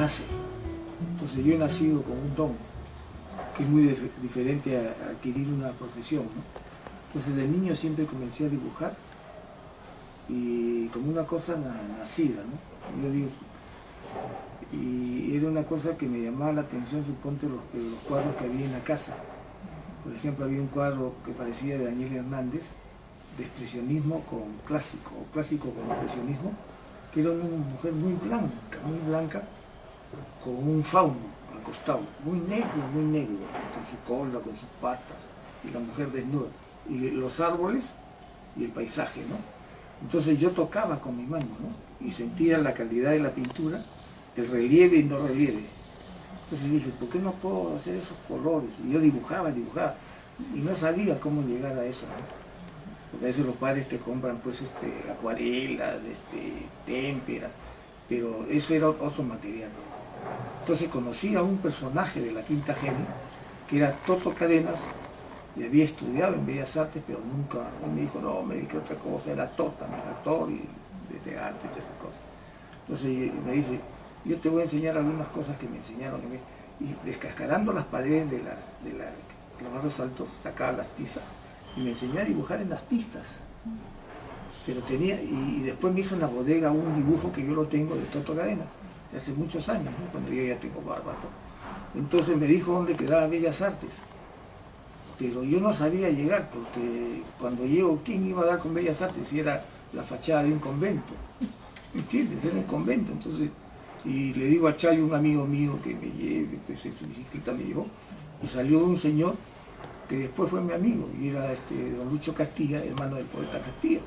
nace. Entonces yo he nacido con un don, que es muy diferente a adquirir una profesión, ¿no? Entonces de niño siempre comencé a dibujar, y como una cosa nacida, ¿no? Yo digo, y era una cosa que me llamaba la atención, suponte los cuadros que había en la casa. Por ejemplo, había un cuadro que parecía de Daniel Hernández, de expresionismo con clásico, o clásico con expresionismo, que era una mujer muy blanca, con un fauno al costado, muy negro, con su cola, con sus patas, y la mujer desnuda, y los árboles y el paisaje, ¿no? Entonces yo tocaba con mi mano, ¿no? Y sentía la calidad de la pintura, el relieve y no relieve. Entonces dije, ¿por qué no puedo hacer esos colores? Y yo dibujaba, y no sabía cómo llegar a eso, ¿no? Porque a veces los padres te compran pues acuarelas, témperas, pero eso era otro material, ¿no? Entonces conocí a un personaje de la Quinta Geni, que era Toto Cadenas, y había estudiado en Bellas Artes, pero nunca, me dijo, no, me dediqué a otra cosa, era actor también, actor y de teatro y todas esas cosas. Entonces me dice, yo te voy a enseñar algunas cosas que me enseñaron, y descascarando las paredes de los barrios altos, sacaba las tizas, y me enseñó a dibujar en las pistas. Pero tenía, y después me hizo en la bodega un dibujo que yo lo tengo de Toto Cadenas, de hace muchos años, ¿no? Cuando yo ya tengo barba. Entonces me dijo dónde quedaba Bellas Artes, pero yo no sabía llegar, porque cuando llego, ¿quién iba a dar con Bellas Artes si era la fachada de un convento? ¿Me entiendes? Era un convento. Entonces, y le digo a Chayo, un amigo mío, que me lleve, pues en su bicicleta me llevó, y salió un señor que después fue mi amigo, y era don Lucho Castilla, hermano del poeta Castilla,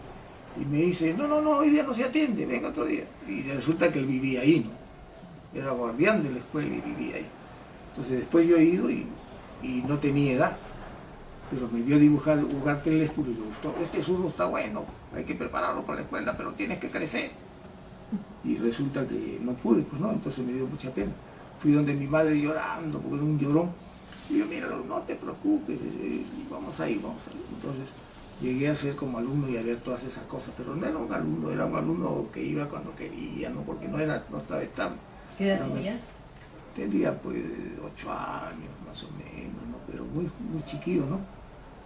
y me dice, no, hoy día no se atiende, venga otro día. Y resulta que él vivía ahí, ¿no? Era guardián de la escuela y vivía ahí. Entonces después yo he ido y no tenía edad, pero me vio dibujar Ugarte el Lésculo y le gustó. Este zurdo está bueno, hay que prepararlo para la escuela, pero tienes que crecer. Y resulta que no pude, pues no, entonces me dio mucha pena. Fui donde mi madre llorando, porque era un llorón. Y yo, mira, no te preocupes, vamos a ir. Entonces llegué a ser como alumno y a ver todas esas cosas, pero no era un alumno, era un alumno que iba cuando quería, ¿no? Porque no estaba estable. ¿Qué edad tenías? Tendría pues 8 años más o menos, ¿no? Pero muy chiquillo, ¿no?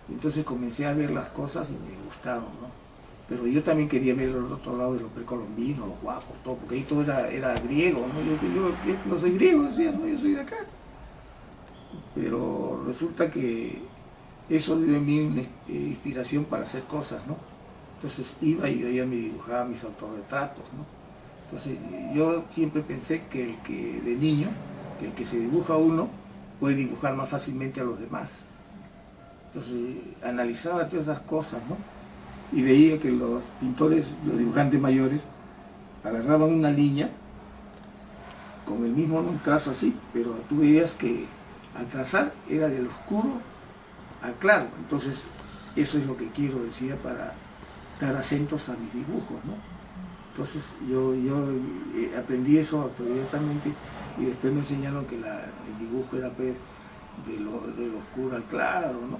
Entonces comencé a ver las cosas y me gustaron, ¿no? Pero yo también quería ver el otro lado de los precolombinos, los guapos, todo, porque ahí todo era griego, ¿no? Yo no soy griego, decía, no, yo soy de acá. Pero resulta que eso dio en mí una inspiración para hacer cosas, ¿no? Entonces iba y yo ya me dibujaba mis autorretratos, ¿no? Entonces yo siempre pensé que de niño, que el que se dibuja a uno puede dibujar más fácilmente a los demás. Entonces analizaba todas esas cosas, ¿no? Y veía que los pintores, los dibujantes mayores, agarraban una línea con el mismo trazo así, pero tú veías que al trazar era del oscuro al claro. Entonces eso es lo que quiero, decía, para dar acentos a mis dibujos, ¿no? Entonces yo aprendí eso autodidactamente, y después me enseñaron que el dibujo era pues, del oscuro al claro, ¿no?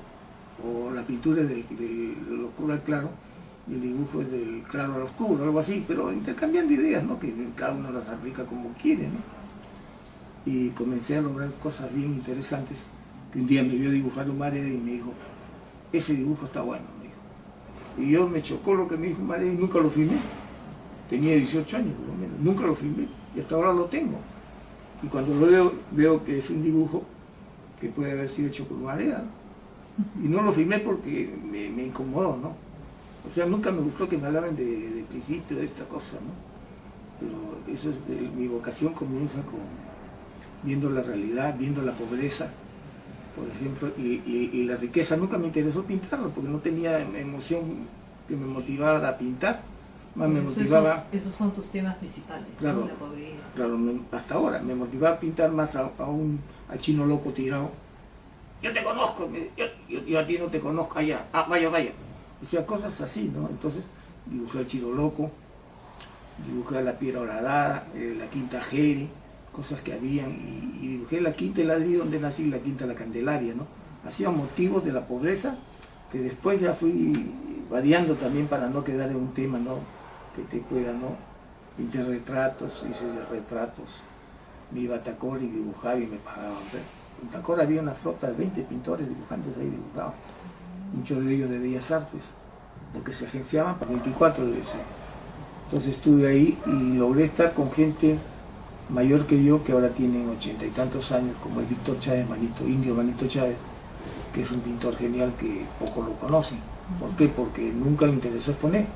O la pintura es del oscuro al claro, y el dibujo es del claro al oscuro, algo así, pero intercambiando ideas, ¿no? Que cada uno las aplica como quiere, ¿no? Y comencé a lograr cosas bien interesantes, que un día me vio dibujar Humareda y me dijo, ese dibujo está bueno, me dijo. Y yo me chocó lo que me dijo Humareda y nunca lo filmé. Tenía 18 años por lo menos, nunca lo filmé, y hasta ahora lo tengo. Y cuando lo veo que es un dibujo que puede haber sido hecho por Humareda, ¿no? Y no lo filmé porque me incomodó, ¿no? O sea, nunca me gustó que me hablaran de principio de esta cosa, ¿no? Pero eso es mi vocación comienza viendo la realidad, viendo la pobreza, por ejemplo, y la riqueza. Nunca me interesó pintarlo porque no tenía emoción que me motivara a pintar, más me motivaba... Esos son tus temas principales, claro, ¿no? La pobreza. Claro, hasta ahora me motivaba a pintar más al chino loco tirado. Yo te conozco, yo a ti no te conozco, allá, vaya. O sea, cosas así, ¿no? Entonces dibujé al Chino Loco, dibujé a la Piedra Horadada, la Quinta Geni, cosas que habían, y dibujé la Quinta El Ladrillo, donde nací, la Quinta La Candelaria, ¿no? Hacía motivos de la pobreza, que después ya fui variando también para no quedar en un tema, ¿no? Que te pueda, ¿no? Pinté retratos, hice retratos me iba a Tacor y dibujaba y me pagaban. Pero en Tacor había una flota de 20 pintores, dibujantes ahí dibujaban, muchos de ellos de Bellas Artes, porque se agenciaban para 24 debe ser. Entonces estuve ahí y logré estar con gente mayor que yo, que ahora tienen 80 y tantos años, como el Víctor Chávez, Indio Manito Chávez, que es un pintor genial que poco lo conocen. ¿Por qué? Porque nunca le interesó exponer.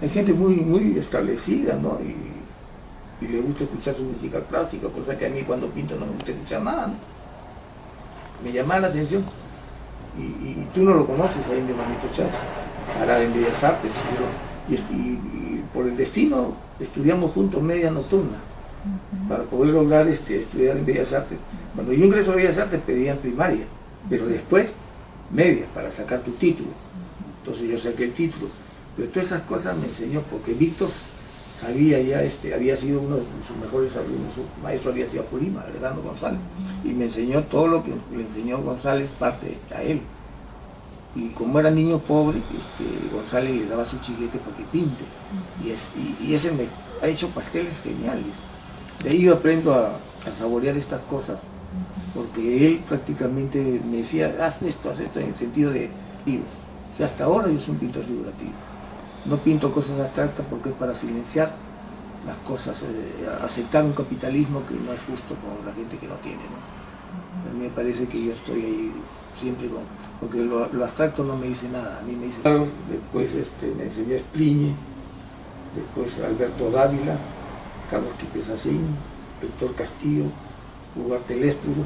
Hay gente muy establecida, ¿no? Y le gusta escuchar su música clásica, cosa que a mí cuando pinto no me gusta escuchar nada, ¿no? Me llamaba la atención. Y tú no lo conoces a Indio Manito Chávez, ahora en Bellas Artes, y por el destino estudiamos juntos media nocturna para poder lograr estudiar en Bellas Artes. Cuando yo ingreso a Bellas Artes pedían primaria, pero después media para sacar tu título. Entonces yo saqué el título, pero todas esas cosas me enseñó, porque Víctor sabía ya, había sido uno de sus mejores alumnos, su maestro había sido Apurima, Alejandro González, y me enseñó todo lo que le enseñó González, parte a él. Y como era niño pobre, González le daba su chiquete para que pinte, y ese me ha hecho pasteles geniales. De ahí yo aprendo a saborear estas cosas, porque él prácticamente me decía, haz esto, en el sentido de vivos. O sea, hasta ahora yo soy un pintor figurativo. No pinto cosas abstractas porque es para silenciar las cosas, aceptar un capitalismo que no es justo con la gente que no tiene, ¿no? A mí me parece que yo estoy ahí siempre porque lo abstracto no me dice nada, a mí me dice... Después me enseñó Spliñi, después Alberto Dávila, Carlos Quipesacín, Héctor Castillo, Ugarte Lespuro.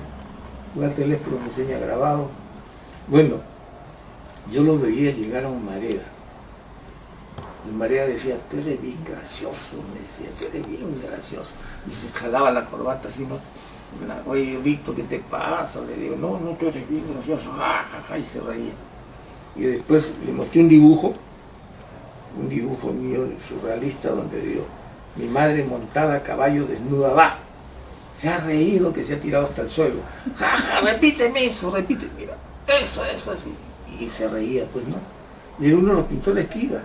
Ugarte Lespuro me enseña grabado. Bueno, yo lo veía llegar a un Mareda. El Mareda decía, tú eres bien gracioso, me decía, tú eres bien gracioso. Y se jalaba la corbata así, ¿no? Oye, Víctor, ¿qué te pasa? Le digo, no, tú eres bien gracioso, jajaja, y se reía. Y después le mostré un dibujo mío surrealista, donde digo, mi madre montada a caballo desnuda va. Se ha reído que se ha tirado hasta el suelo. Jaja, repíteme eso, mira, eso, así. Y se reía, pues no. Y era uno de los pintores que iba.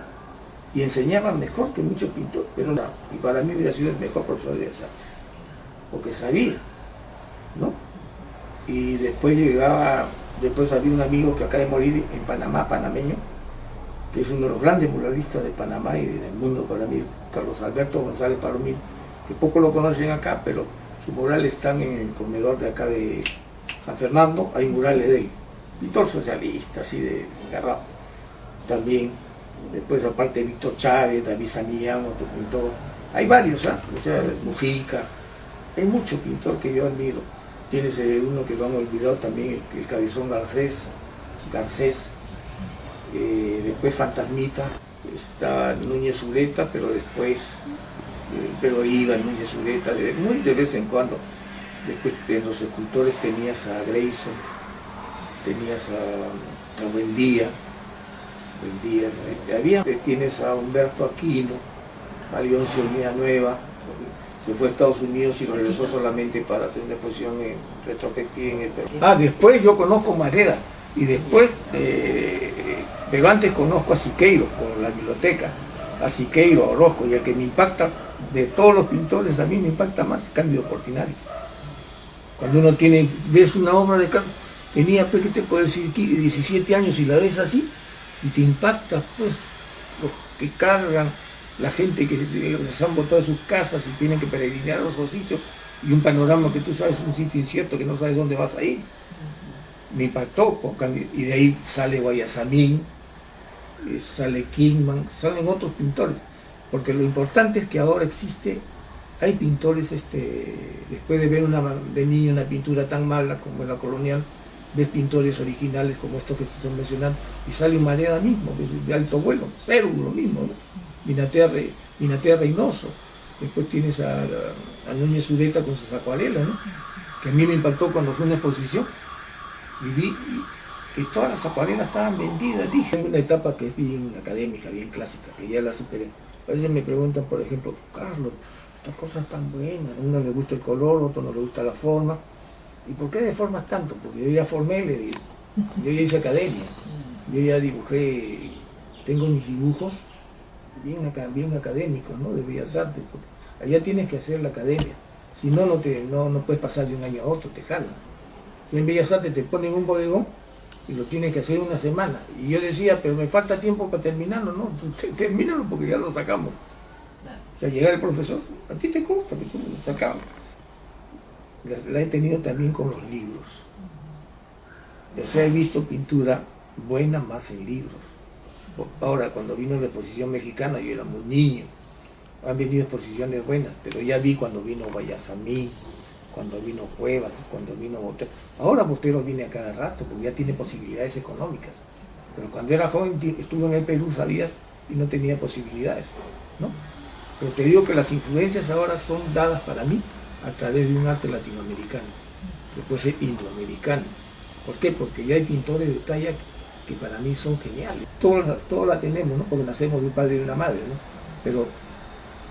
Y enseñaba mejor que muchos pintores, pero no. Y para mí hubiera sido el mejor profesor de Bellas Artes, porque sabía, ¿no? Y después había un amigo que acaba de morir en Panamá, panameño, que es uno de los grandes muralistas de Panamá y del mundo para mí, Carlos Alberto González Palomino, que poco lo conocen acá, pero sus murales están en el comedor de acá de San Fernando, hay murales de él, pintor socialista, así de agarrado. También, después aparte de Víctor Chávez, David Samillán, otro pintor, hay varios, o sea, Mujica, hay muchos pintores que yo admiro. Tienes uno que lo han olvidado también, el Cabezón Garcés, después Fantasmita, está Núñez Ureta, pero después, iba Núñez Ureta, muy de vez en cuando. Después de los escultores tenías a Grayson, tenías a Buendía, tienes a Humberto Aquino, a Leoncio Villanueva, se fue a Estados Unidos y regresó solamente para hacer una exposición en retrospectiva en el Perú. Después yo conozco Mareda, y después, pero antes conozco a Siqueiros por la biblioteca, a Siqueiros, a Orozco, y el que me impacta de todos los pintores, a mí me impacta más Cándido Portinari. Cuando uno ves una obra de Cándido, tenía, pues, ¿qué te puedo decir? 17 años y la ves así, y te impacta, pues, los que cargan, la gente que se han botado de sus casas y tienen que peregrinar a esos sitios, y un panorama que tú sabes, un sitio incierto que no sabes dónde vas a ir. Me impactó, y de ahí sale Guayasamín, sale Kingman, salen otros pintores, porque lo importante es que ahora hay pintores, después de ver de niño una pintura tan mala como en la colonial, ves pintores originales como estos que te estoy mencionando, y sale un Mareda mismo, de alto vuelo, cero, lo mismo, ¿no? Minatea Reynoso, después tienes a Núñez Ureta con sus acuarelas, ¿no? Que a mí me impactó cuando fue una exposición, y vi que todas las acuarelas estaban vendidas. Dije, hay una etapa que es bien académica, bien clásica, que ya la superé. A veces me preguntan, por ejemplo, Carlos, estas cosas tan buenas, a uno le gusta el color, a otro no le gusta la forma. ¿Y por qué deformas tanto? Porque yo ya formé, le digo. Yo ya hice academia, yo ya dibujé, tengo mis dibujos bien académicos, ¿no? De Bellas Artes, porque allá tienes que hacer la academia. Si no, no puedes pasar de un año a otro, te jalan. Si en Bellas Artes te ponen un bodegón y lo tienes que hacer una semana. Y yo decía, pero me falta tiempo para terminarlo, ¿no? Termínalo porque ya lo sacamos. O sea, llega el profesor, a ti te consta que tú lo sacamos. La he tenido también con los libros. O sea, he visto pintura buena más en libros. Ahora, cuando vino la exposición mexicana, yo era muy niño. Han venido exposiciones buenas, pero ya vi cuando vino Guayasamí, cuando vino Cuevas, cuando vino Botero. Ahora Botero viene a cada rato, porque ya tiene posibilidades económicas. Pero cuando era joven, estuvo en el Perú, sabías, y no tenía posibilidades, ¿no? Pero te digo que las influencias ahora son dadas para mí a través de un arte latinoamericano, que puede ser indoamericano. ¿Por qué? Porque ya hay pintores de talla que para mí son geniales. Todos la tenemos, ¿no? Porque nacemos de un padre y de una madre, ¿no? Pero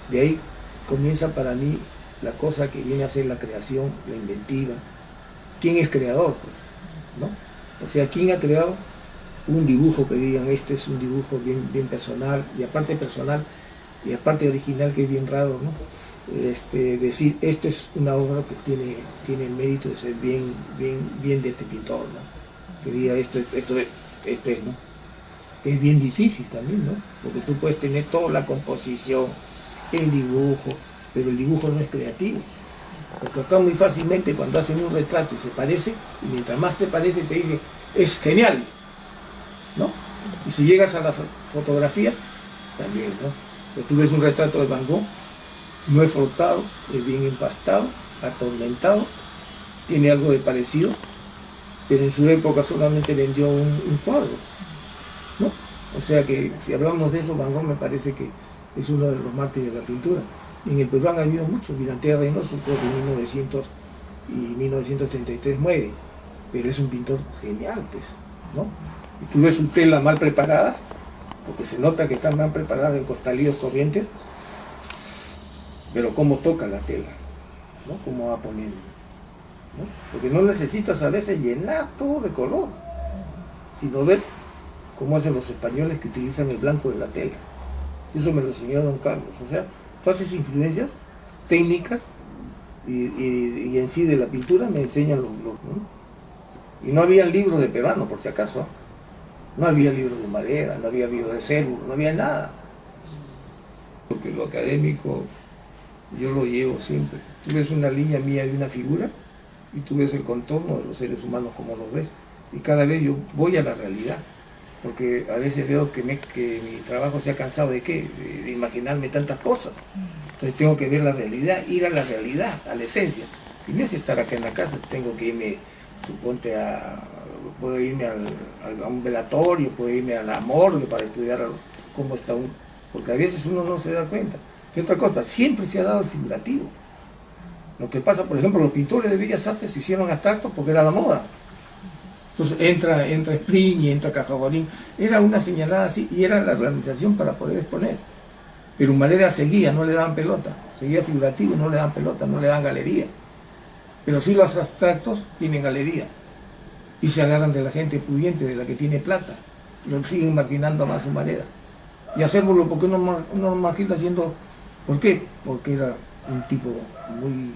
de ahí comienza para mí la cosa que viene a ser la creación, la inventiva. ¿Quién es creador? Pues, ¿no? O sea, ¿quién ha creado un dibujo que digan, este es un dibujo bien personal, y aparte personal, y aparte original, que es bien raro, ¿no? Decir, esta es una obra que tiene el mérito de ser bien de este pintor, ¿no? Que diga, esto es, ¿no? Que es bien difícil también, ¿no? Porque tú puedes tener toda la composición, el dibujo, pero el dibujo no es creativo. Porque acá muy fácilmente cuando hacen un retrato y se parece, y mientras más te parece te dicen, es genial, ¿no? Y si llegas a la fotografía, también, ¿no? Pero tú ves un retrato de Van Gogh, no es frotado, es bien empastado, atormentado, tiene algo de parecido, pero en su época solamente vendió un cuadro, ¿no? O sea que si hablamos de eso, Van Gogh me parece que es uno de los mártires de la pintura. En el Perú han habido muchos. Vilantea Reynoso, creo que en 1900 y 1933 muere, pero es un pintor genial, pues, ¿no? Y tú ves su tela mal preparada, porque se nota que están mal preparadas en costalillos corrientes, pero cómo toca la tela, ¿no? Cómo va poniendo, ¿no? Porque no necesitas a veces llenar todo de color, sino ver cómo hacen los españoles que utilizan el blanco de la tela. Eso me lo enseñó don Carlos. O sea, todas esas influencias técnicas y en sí de la pintura me enseñan ¿no? Y no había libros de peruano, por si acaso. No había libros de madera, no había libros de célula, no había nada. Porque lo académico yo lo llevo siempre. Tú ves una línea mía de una figura y tú ves el contorno de los seres humanos como los ves. Y cada vez yo voy a la realidad. Porque a veces veo que mi trabajo se ha cansado de imaginarme tantas cosas. Entonces tengo que ver la realidad, ir a la realidad, a la esencia. Y no es estar acá en la casa, tengo que irme, suponte, puedo irme a un velatorio, puedo irme a la morgue para estudiar cómo está uno. Porque a veces uno no se da cuenta. Y otra cosa, siempre se ha dado el figurativo. Lo que pasa, por ejemplo, los pintores de Bellas Artes se hicieron abstractos porque era la moda. Entonces entra Spring y entra Cajaguarín. Era una señalada así y era la organización para poder exponer. Pero Humareda seguía, no le daban pelota. Seguía figurativo, no le dan pelota, no le dan galería. Pero sí los abstractos tienen galería. Y se agarran de la gente pudiente, de la que tiene plata. Lo siguen marginando más Humareda. Y hacémoslo porque uno margina haciendo... ¿Por qué? Porque era un tipo muy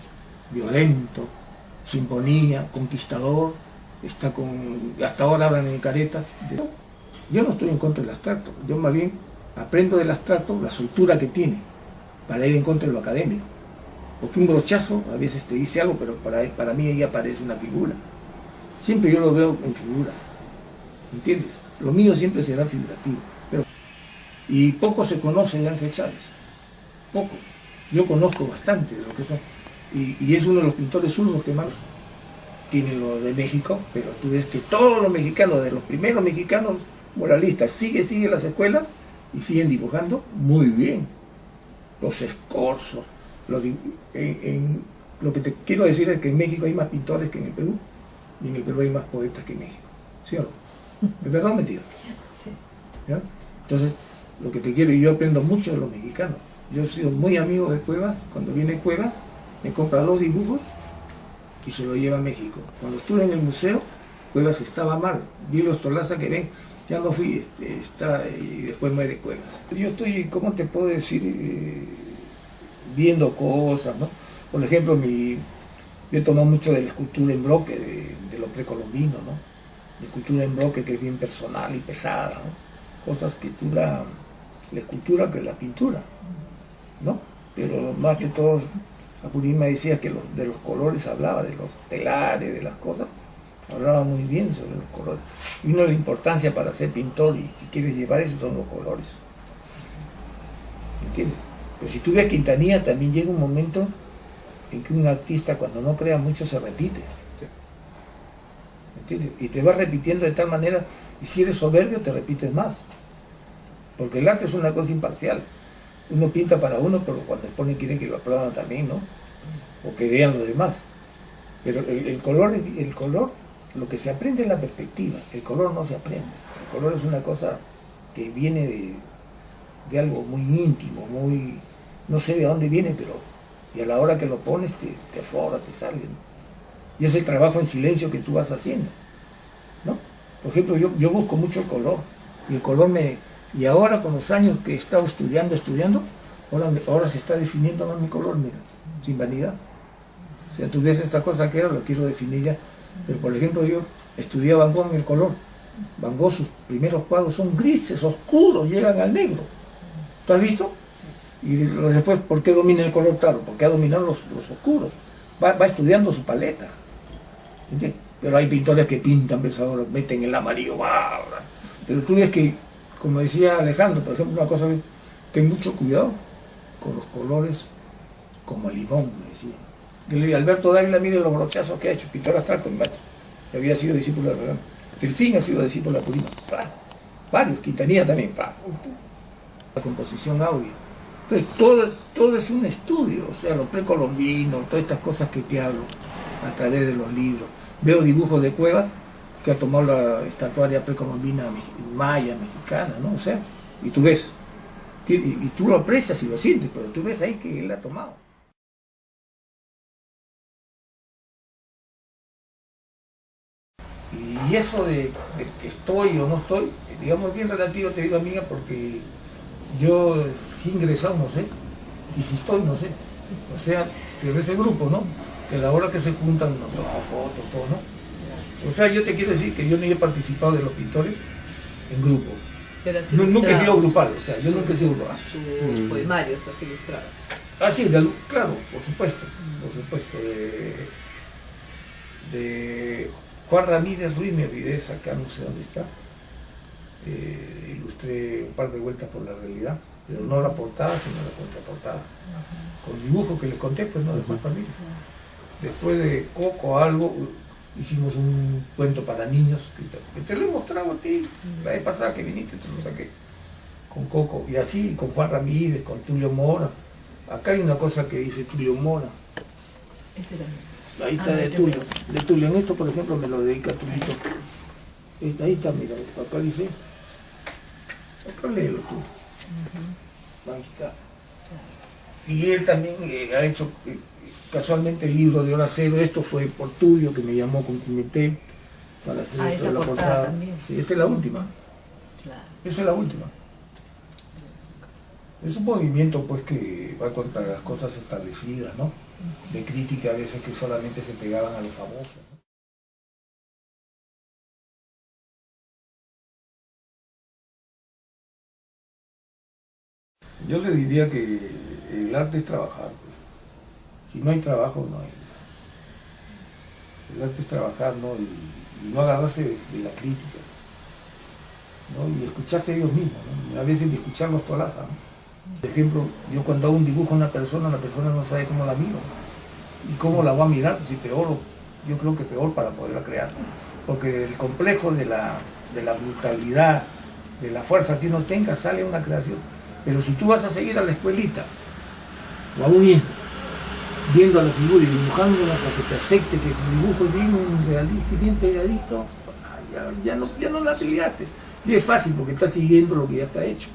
violento, se imponía, conquistador. Hasta ahora hablan en caretas. Yo no estoy en contra del abstracto, yo más bien aprendo del abstracto la soltura que tiene para ir en contra de lo académico. Porque un brochazo a veces te dice algo, pero para mí ahí aparece una figura. Siempre yo lo veo en figuras, ¿entiendes? Lo mío siempre será figurativo. Y poco se conoce de Ángel Chávez, poco. Yo conozco bastante de lo que son. Y es uno de los pintores zurdos que más tiene lo de México, pero tú ves que todos los mexicanos, de los primeros mexicanos muralistas, siguen las escuelas y siguen dibujando muy bien. Los escorzos. Lo que te quiero decir es que en México hay más pintores que en el Perú, y en el Perú hay más poetas que en México. ¿Sí o no? ¿Es verdad o mentira? Sí. ¿Ya? Entonces, lo que te quiero, y yo aprendo mucho de los mexicanos. Yo he sido muy amigo de Cuevas. Cuando viene Cuevas, me compra 2 dibujos y se lo lleva a México. Cuando estuve en el museo, Cuevas estaba mal. Vi los Tolaza que ven, ya no fui, y después muere Cuevas. Yo estoy, ¿cómo te puedo decir? Viendo cosas, ¿no? Por ejemplo, yo he tomado mucho de la escultura en bloque, de lo precolombino, ¿no? La escultura en bloque que es bien personal y pesada, ¿no? Cosas que dura la escultura que la pintura, ¿no? Pero más que todo, Apurín me decía que de los colores hablaba, de los telares, de las cosas, hablaba muy bien sobre los colores. Y una de la importancia para ser pintor, y si quieres llevar eso, son los colores. ¿Entiendes? Pero si tú ves Quintanilla, también llega un momento en que un artista, cuando no crea mucho, se repite. ¿Entiendes? Y te vas repitiendo de tal manera, y si eres soberbio, te repites más. Porque el arte es una cosa imparcial. Uno pinta para uno, pero cuando expone quiere que lo aplaudan también, ¿no? O que vean los demás. Pero el color, lo que se aprende es la perspectiva. El color no se aprende. El color es una cosa que viene de algo muy íntimo, muy... no sé de dónde viene, pero... y a la hora que lo pones te aflora, te sale, ¿no? Y es el trabajo en silencio que tú vas haciendo, ¿no? Por ejemplo, yo busco mucho el color. Y el color y ahora con los años que he estado estudiando, ahora se está definiendo más mi color, mira, sin vanidad. O sea, tú ves esta cosa que ahora lo quiero definir ya. Pero por ejemplo, yo estudié a Van Gogh en el color. Van Gogh, sus primeros cuadros son grises, oscuros, llegan al negro. ¿Tú has visto? Y después, ¿por qué domina el color claro? Porque ha dominado los oscuros. Va estudiando su paleta. ¿Entiendes? Pero hay pintores que pintan, pensadores, meten el amarillo, pero tú ves que, como decía Alejandro, por ejemplo, una cosa, ten mucho cuidado con los colores como el limón, me decía. Yo le dije, Alberto Dávila, mire los brochazos que ha hecho, pintor abstracto en maestro, que había sido discípulo de Regán. Delfín ha sido discípulo de Apurímac, varios, Quintanilla también, la composición áurea. Entonces todo es un estudio, o sea, lo precolombino, todas estas cosas que te hablo a través de los libros. Veo dibujos de Cuevas que ha tomado la estatuaria precolombina maya, mexicana, ¿no? O sea, y tú ves, y tú lo aprecias y lo sientes, pero tú ves ahí que él la ha tomado. Y eso de que estoy o no estoy, digamos bien relativo, te digo amiga, porque yo si he ingresado no sé, y si estoy no sé. O sea, de ese grupo, ¿no? Que a la hora que se juntan nos toman fotos, todo, ¿no? O sea, yo te quiero decir que yo ni he participado de los pintores en grupo. Nunca he sido grupal, o sea, yo nunca he sido grupal. Tus poemarios has ilustrado. Ah, sí, claro, por supuesto, de Juan Ramírez Ruiz, me olvidé de sacar, no sé dónde está. Ilustré un par de vueltas por la realidad, pero no la portada, sino la contraportada. Con dibujos que les conté, pues no, de Juan Ramírez. Después de Coco algo, hicimos un cuento para niños, que te lo he mostrado a ti, la vez pasada que viniste, te lo saqué, con Coco, y así, con Juan Ramírez, con Tulio Mora. Acá hay una cosa que dice Tulio Mora. Ese también. Ahí está de Tulio. En esto, por ejemplo, me lo dedica a Tulito. Ahí está, mira, acá dice. Acá léelo tú. Ahí está. Y él también ha hecho casualmente el libro de Hora Cero. Esto fue por Tulio, que me llamó con Pimentel para hacer esto de la portada. También. Sí, esta es la última. Claro. Esa es la última. Es un movimiento pues que va contra las cosas establecidas, ¿no? De crítica a veces que solamente se pegaban a los famosos, ¿no? Yo le diría que el arte es trabajar, pues. Si no hay trabajo, no hay. El arte es trabajar, ¿no? Y no agarrarse de la crítica, ¿no? Y escucharte a ellos mismos, ¿no? A veces de escucharlos tolaza, ¿no? Por ejemplo, yo cuando hago un dibujo a una persona no sabe cómo la miro. ¿Y cómo la va a mirar? Si peor, yo creo que peor para poderla crear. Porque el complejo de la brutalidad, de la fuerza que uno tenga, sale una creación. Pero si tú vas a seguir a la escuelita, o a un hijo, viendo a la figura y dibujándola para que te acepte que tu dibujo es bien realista y bien pegadito, ya no la liaste. Y es fácil porque estás siguiendo lo que ya está hecho.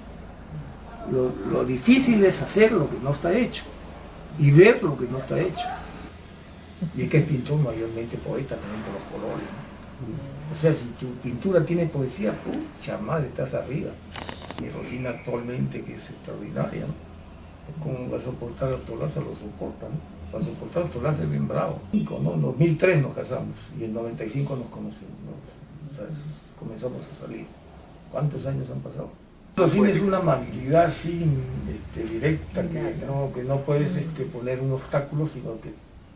Lo difícil es hacer lo que no está hecho y ver lo que no está hecho. Y es que es pintor mayormente poeta también por los colores, ¿no? O sea, si tu pintura tiene poesía, pucha madre, estás arriba. Y Rosina actualmente, que es extraordinaria, ¿no? ¿Cómo va a soportar a Ostolaza? Lo soporta, ¿no? Va a soportar a Ostolaza, es bien bravo. ¿No? En 2003 nos casamos y en 95 nos conocimos, ¿no? O sea, comenzamos a salir. ¿Cuántos años han pasado? El cine es una amabilidad así directa, que no puedes poner un obstáculo, sino que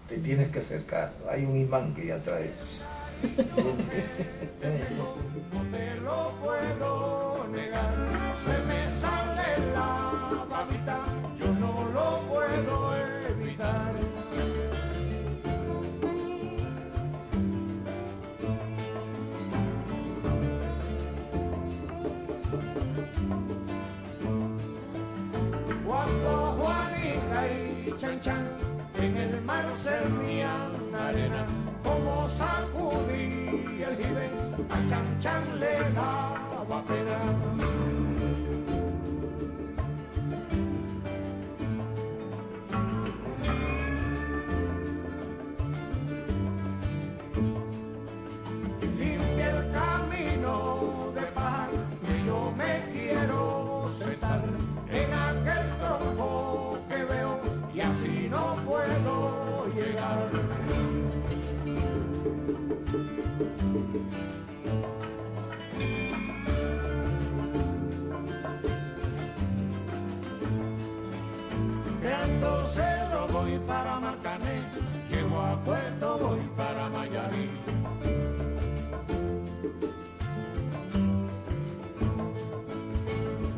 te tienes que acercar. Hay un imán que ya traes. No te lo puedo negar, se me sale la babita, yo no lo puedo evitar. Cuando Juanica y Chan Chan en el mar servían arena, como sacudí el jibe, a Chan Chan le daba pena. Limpia el camino de paz, que yo me quiero sentar en aquel tronco que veo y así no puedo llegar. De Alto Cerro voy para Marcané, llego a Puerto, voy para Mayarí.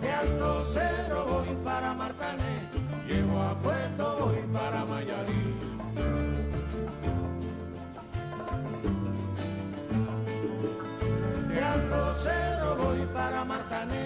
De Alto Cerro voy para Marcané, llego a Puerto, voy para Mayarí. De Alto Cerro voy para Marcané,